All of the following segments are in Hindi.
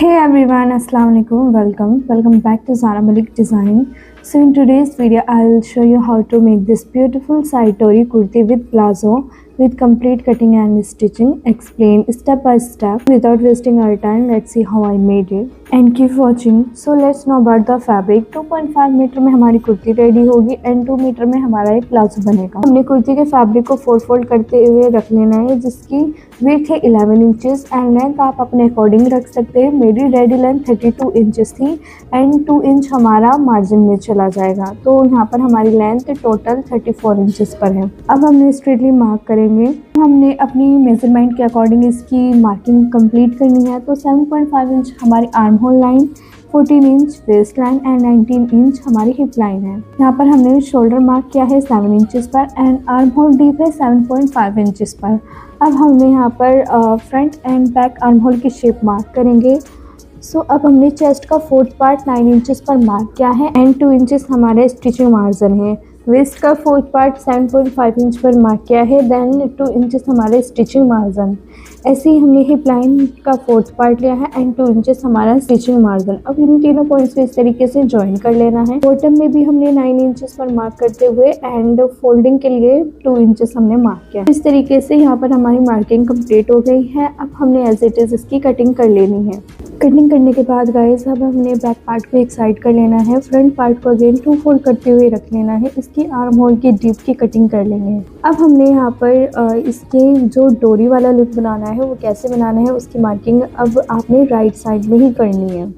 Hey everyone, Assalamu alaikum. Welcome back to Zara Malik Design. So in today's video, I'll show you how to make this beautiful Saitori kurti with palazzo with complete cutting and stitching. Explain step by step without wasting our time. Let's see how I made it and keep watching. So let's know about the fabric. 2.5 metre में हमारी कुर्ती रेडी होगी एंड 2 मीटर में हमारा एक प्लाजो बनेगा। हमने कुर्ती के फैब्रिक को 4 फोल्ड करते हुए रख लेना है, जिसकी विड्थ है 11 इंचेस एंड लेंथ आप अपने अकॉर्डिंग रख सकते हैं। मेरी रेडी लेंथ 32 इंचेस थी एंड 2 इंच हमारा मार्जिन में चला जाएगा, तो यहाँ पर हमारी लेंथ टोटल 34 इंचेस पर है। अब हमने स्ट्रेटली मार्क करेंगे। हमने अपनी मेजरमेंट के अकॉर्डिंग इसकी मार्किंग कंप्लीट करनी है। तो 7.5 इंच हमारी arm hole line, 14 inch waist line and 19 inch हमारी हिप लाइन है। यहाँ पर हमने शोल्डर मार्क किया है 7 इंचेस पर एंड आर्म होल डीप है 7.5 इंचेस पर। अब हमने यहाँ पर front end back arm hole की शेप मार्क करेंगे। सो अब हमने चेस्ट का 4th पार्ट 9 इंचेस पर मार्क किया है एंड 2 इंचेस हमारे स्टिचिंग मार्जिन है। वेस्ट का 4th पार्ट 7.5 इंच पर मार्क किया है, देन 2 इंचेस हमारे स्टिचिंग मार्जिन। ऐसे ही हमने हिप लाइन का 4th पार्ट लिया है एंड 2 इंचेस हमारा स्टिचिंग मार्जिन। अब इन तीनों पॉइंट्स को इस तरीके से ज्वाइन कर लेना है। बॉटम में भी हमने 9 इंचेस पर मार्क करते हुए एंड फोल्डिंग के लिए 2 इंचेस हमने मार्क किया। इस तरीके से यहाँ पर हमारी मार्किंग कंप्लीट हो गई है। अब हमने एज इट इज इसकी कटिंग कर लेनी है। कटिंग करने के बाद गाइस अब हमने बैक पार्ट को एक साइड कर लेना है। फ्रंट पार्ट को अगेन 2 फोल्ड करते हुए रख लेना है। इसकी आर्म होल की डीप की कटिंग कर लेंगे। अब हमने यहाँ पर इसके जो डोरी वाला लुक बनाना है वो कैसे बनाना है उसकी मार्किंग अब आपने राइट साइड में ही करनी है।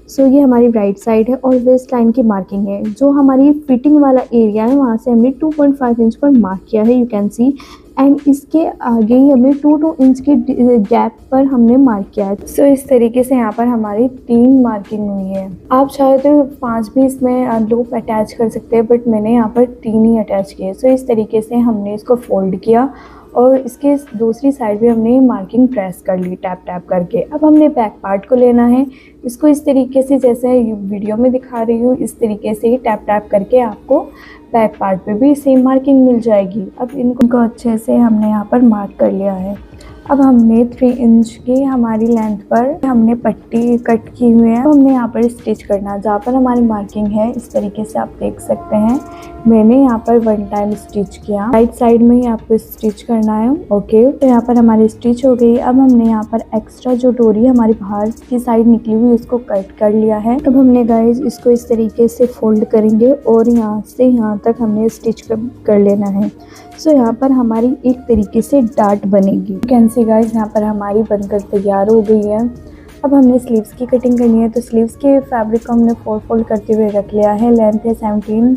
सो ये हमारी राइट साइड है और वेस्ट लाइन की मार्किंग है। जो हमारी फिटिंग वाला एरिया है वहाँ से हमने 2.5 इंच पर मार्क किया है, यू कैन सी, एंड इसके आगे ही हमने 2 इंच की गैप पर हमने मार्क किया है। सो इस तरीके से यहाँ पर हमारी 3 मार्किंग हुई है। आप चाहे तो 5 भी इसमें लूप अटैच कर सकते हैं, बट मैंने यहाँ पर 3 ही अटैच किए। सो इस तरीके से हमने इसको फोल्ड किया और इसके दूसरी साइड भी हमने मार्किंग ट्रेस कर ली टैप टैप करके। अब हमने बैक पार्ट को लेना है। इसको इस तरीके से जैसे वीडियो में दिखा रही हूँ इस तरीके से ही टैप टैप करके आपको बैक पार्ट पे भी सेम मार्किंग मिल जाएगी। अब इनको अच्छे से हमने यहाँ पर मार्क कर लिया है। अब हमने 3 इंच की हमारी लेंथ पर हमने पट्टी कट की हुई है। तो हमने यहाँ पर स्टिच करना, जहाँ पर हमारी मार्किंग है इस तरीके से आप देख सकते हैं। मैंने यहाँ पर 1 टाइम स्टिच किया, राइट साइड में ही आपको स्टिच करना है। ओके, तो यहाँ पर हमारी स्टिच हो गई। अब हमने यहाँ पर एक्स्ट्रा जो डोरी हमारी बाहर की साइड निकली हुई उसको कट कर लिया है। अब हमने गाइस इसको इस तरीके से फोल्ड करेंगे और यहाँ से यहाँ तक हमने स्टिच कर लेना है। सो यहाँ पर हमारी एक तरीके से डार्ट बनेगी। कैन सी गाइस यहाँ पर हमारी बनकर तैयार हो गई है। अब हमने स्लीव्स की कटिंग करनी है। तो स्लीव्स के फैब्रिक को हमने 4 फोल्ड करते हुए रख लिया है। लेंथ है 17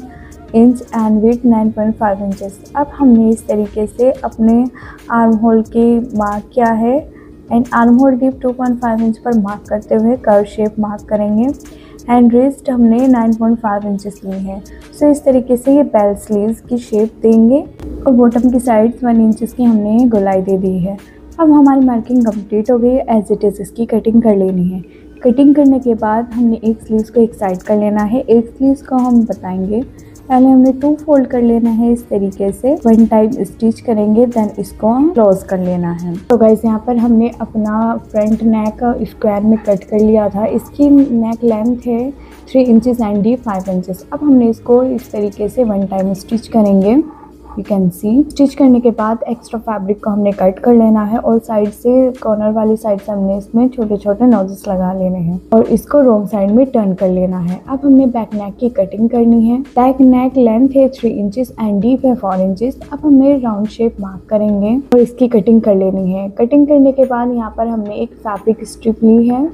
इंच एंड विड्थ 9.5 इंचेस। अब हमने इस तरीके से अपने आर्म होल की मार्क किया है and arm hole deep 2.5 inch पर मार्क करते हुए कर्व शेप मार्क करेंगे एंड रिस्ट हमने 9.5 इंचेस ली है। सो इस तरीके से ये बेल स्लीव्स की शेप देंगे और बॉटम की साइड 1 इंचेस की हमने गोलाई दे दी है। अब हमारी मार्किंग कंप्लीट हो गई है। एज इट इज़ इसकी कटिंग कर लेनी है। कटिंग करने के बाद हमने एक स्लीव्स को एक साइड कर लेना है। एक स्लीव्स को हम बताएंगे, पहले हमने 2 फोल्ड कर लेना है इस तरीके से, 1 टाइम स्टिच करेंगे, देन इसको क्लोज कर लेना है। तो गाइस यहाँ पर हमने अपना फ्रंट नेक स्क्वायर में कट कर लिया था। इसकी नेक लेंथ है 3 इंचेस एंड डीप 5 इंचेस। अब हमने इसको इस तरीके से 1 टाइम स्टिच करेंगे, यू कैन सी। स्टिच करने के बाद एक्स्ट्रा फैब्रिक को हमने कट कर लेना है और साइड से कॉर्नर वाली साइड से हमने इसमें छोटे छोटे नोजेस लगा लेने हैं और इसको रॉन्ग साइड में टर्न कर लेना है। अब हमें बैक नेक की कटिंग करनी है। बैक नेक लेंथ है 3 इंचेस एंड डीप है 4 इंचेस। अब हमने राउंड शेप मार्क करेंगे और इसकी कटिंग कर लेनी है। कटिंग करने के बाद यहाँ पर हमने एक फैब्रिक स्ट्रिप ली है।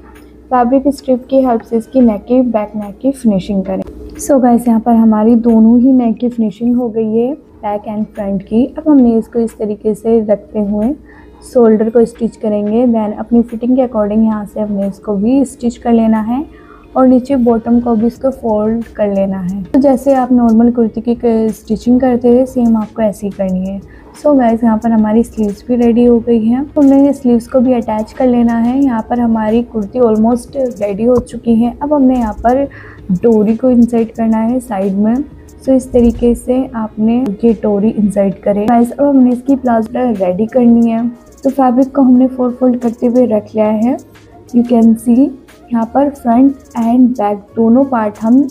फैब्रिक स्ट्रिप की हेल्प से इसकी नेक की बैक नेक की फिनिशिंग करें। सो गाइस यहाँ पर हमारी दोनों ही नेक की फिनिशिंग हो गई है, बैक एंड फ्रंट की। अब हमने इसको इस तरीके से रखते हुए शोल्डर को स्टिच करेंगे। देन अपनी फिटिंग के अकॉर्डिंग यहाँ से हमने इसको भी स्टिच कर लेना है और नीचे बॉटम को भी इसको फोल्ड कर लेना है। तो जैसे आप नॉर्मल कुर्ती की स्टिचिंग करते हैं सेम आपको ऐसी करनी है। सो गाइस यहाँ पर हमारी स्लीव्स भी रेडी हो गई है। तो हमने स्लीव्स को भी अटैच कर लेना है। यहाँ पर हमारी कुर्ती ऑलमोस्ट रेडी हो चुकी है। अब हमने यहाँ पर डोरी को इंसर्ट करना है साइड में। सो इस तरीके से आपने ये डोरी इंसर्ट करें। गाइस अब हमने इसकी प्लाजो रेडी करनी है। तो फैब्रिक को हमने 4 फोल्ड करते हुए रख लिया है, यू कैन सी। यहाँ पर फ्रंट एंड बैक दोनों पार्ट हम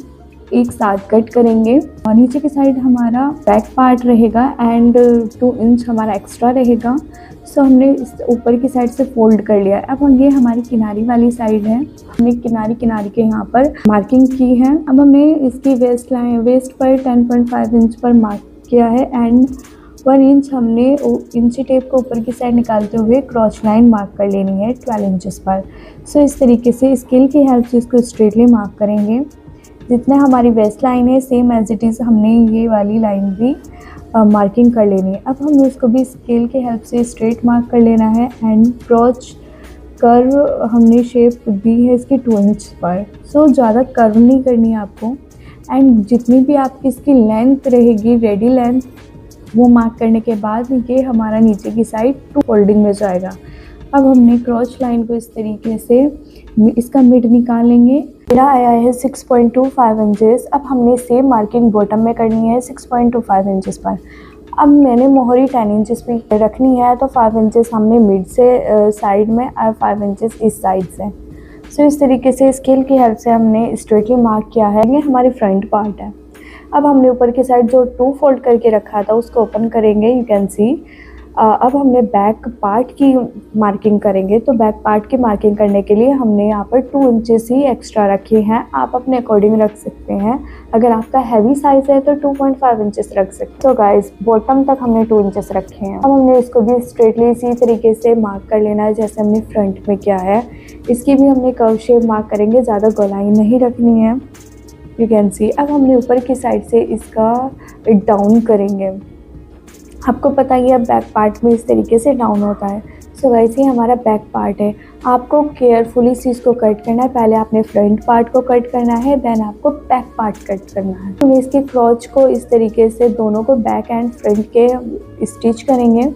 एक साथ कट करेंगे। और नीचे की साइड हमारा बैक पार्ट रहेगा एंड 2 इंच हमारा एक्स्ट्रा रहेगा। सो हमने इस ऊपर की साइड से फोल्ड कर लिया। अब ये हमारी किनारी वाली साइड है, हमने किनारी के यहाँ पर मार्किंग की है। अब हमने इसकी वेस्ट पर 10.5 इंच पर मार्क किया है एंड 1 इंच हमने इंची टेप को ऊपर की साइड निकालते हुए क्रॉच लाइन मार्क कर लेनी है 12 इंचेस पर। सो इस तरीके से स्केल की हेल्प से इसको स्ट्रेटली मार्क करेंगे। जितने हमारी वेस्ट लाइन है सेम एज इट इज़ हमने ये वाली लाइन भी मार्किंग कर लेनी है। अब हमें इसको भी स्केल की हेल्प से स्ट्रेट मार्क कर लेना है एंड क्रॉच कर्व हमने शेप दी है इसकी 2 इंच पर। सो ज़्यादा कर्व नहीं करनी है आपको। एंड जितनी भी आपकी इसकी लेंथ रहेगी रेडी लेंथ वो मार्क करने के बाद ये हमारा नीचे की साइड 2 फोल्डिंग में जाएगा। अब हमने क्रॉच लाइन को इस तरीके से इसका मिड निकाल लेंगे। मेरा आया है 6.25 इंचेस। अब हमने सेम मार्किंग बॉटम में करनी है 6.25 इंचेस पर। अब मैंने मोहरी 10 इंचेस पे रखनी है तो 5 इंचेस हमने मिड से साइड में और 5 इंचेस इस साइड से। सो इस तरीके से स्केल की हेल्प से हमने स्ट्रेटली मार्क किया है। ये हमारी फ्रंट पार्ट है। अब हमने ऊपर की साइड जो 2 फोल्ड करके रखा था उसको ओपन करेंगे, यू कैन सी। अब हमने बैक पार्ट की मार्किंग करेंगे। तो बैक पार्ट की मार्किंग करने के लिए हमने यहाँ पर 2 इंचेस ही एक्स्ट्रा रखे हैं। आप अपने अकॉर्डिंग रख सकते हैं। अगर आपका हैवी साइज़ है तो 2.5 इंचेस रख सकते हैं। तो गाइस बॉटम तक हमने 2 इंचेस रखे हैं। अब हमने इसको भी स्ट्रेटली इसी तरीके से मार्क कर लेना है जैसे हमने फ्रंट में किया है। इसकी भी हमने कर्व शेप मार्क करेंगे, ज़्यादा गोलाई नहीं रखनी है, यू कैन सी। अब हमने ऊपर की साइड से इसका डाउन करेंगे। आपको पता ही है बैक पार्ट में इस तरीके से डाउन होता है। सो गाइस ये हमारा बैक पार्ट है। आपको केयरफुली इस चीज़ को कट करना है। पहले आपने फ्रंट पार्ट को कट करना है, देन आपको बैक पार्ट कट करना है। हम इसके क्रॉच को इस तरीके से दोनों को बैक एंड फ्रंट के स्टिच करेंगे।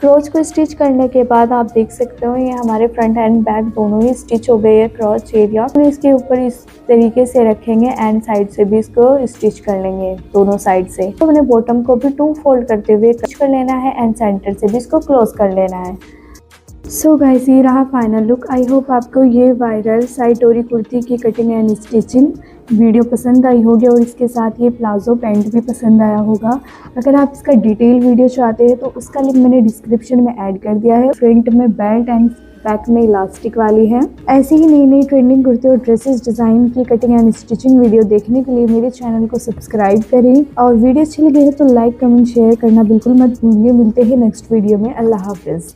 क्रॉच को स्टिच करने के बाद आप देख सकते हो ये हमारे फ्रंट एंड बैक दोनों ही स्टिच हो गए है क्रॉच एरिया। हम इसके ऊपर इस तरीके से रखेंगे एंड साइड से भी इसको स्टिच कर लेंगे दोनों साइड से। तो हमने बॉटम को भी 2 फोल्ड करते हुए कट कर लेना है एंड सेंटर से भी इसको क्लोज कर लेना है। सो गाइस ये रहा फाइनल लुक। आई होप आपको ये वायरल साइटोरी कुर्ती की कटिंग एंड स्टिचिंग वीडियो पसंद आई होगी और इसके साथ ये प्लाजो पैंट भी पसंद आया होगा। अगर आप इसका डिटेल वीडियो चाहते हैं तो उसका लिंक मैंने डिस्क्रिप्शन में ऐड कर दिया है। फ्रंट में बेल्ट एंड बैक में इलास्टिक वाली है। ऐसी ही नई नई ट्रेंडिंग कुर्ती और ड्रेसेस डिज़ाइन की कटिंग एंड स्टिचिंग वीडियो देखने के लिए मेरे चैनल को सब्सक्राइब करें और वीडियो अच्छी लगी है तो लाइक कमेंट शेयर करना बिल्कुल मत भूलिए। मिलते हैं नेक्स्ट वीडियो में। अल्लाह हाफिज़।